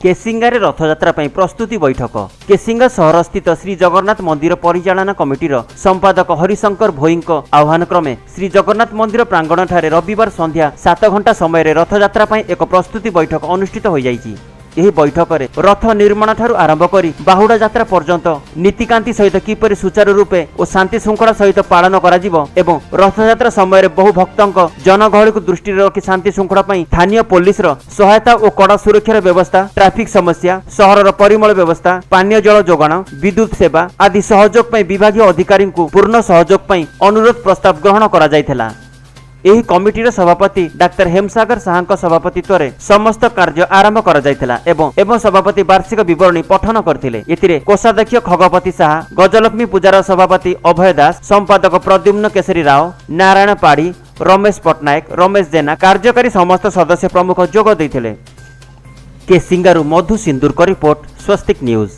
केसिंगारे रथयात्रा प्रस्तुति बैठक। केसिंगा सहर स्थित श्री जगन्नाथ मंदिर परिचालना कमिटीर संपादक हरिशंकर भोई आह्वान क्रमे श्री जगन्नाथ मंदिर प्रांगण ठारे रविवार संध्या 7 घंटा समय रथयात्रा एक प्रस्तुति बैठक अनुष्ठित हो जाइछि। यह बैठक में रथ निर्माण ठारू आरंभ करी बाहुड़ा यात्रा पर्यंत नीतिकांति सहित किपरि सुचारू रूपे और शांति श्रृंखला सहित पालन करा एवं रथयात्रा समय बहु भक्तों जनगहली को दृष्टि रखी शांति श्रृंखला स्थानीय पुलिस सहायता और कड़ा सुरक्षार व्यवस्था, ट्राफिक समस्या, सहर परिमल व्यवस्था, पानीय जल जोगाण, विद्युत सेवा आदि सहयोग विभागीय अधिकारी पूर्ण सहयोग अनुरोध प्रस्ताव ग्रहण करा जायथिला। एही कमिटीर सभापति डाक्टर हेमसागर साहा सभापतित्व में समस्त कार्य आरंभ करा जायथिला एवं सभापति वार्षिक विवरणी पठन करथिले। एथिरे कोषाध्यक्ष खगपति साहा, गजलक्ष्मी पूजार सभापति अभय दास, संपादक प्रद्युम्न केसरी राव, नारायण पाड़ी, रमेश पट्टनायक, रमेश जेना, कार्यकारी समस्त सदस्य प्रमुख जोग दैथिले। केसिंगारू मधु सिंदूर रिपोर्ट, स्वस्तिक न्यूज।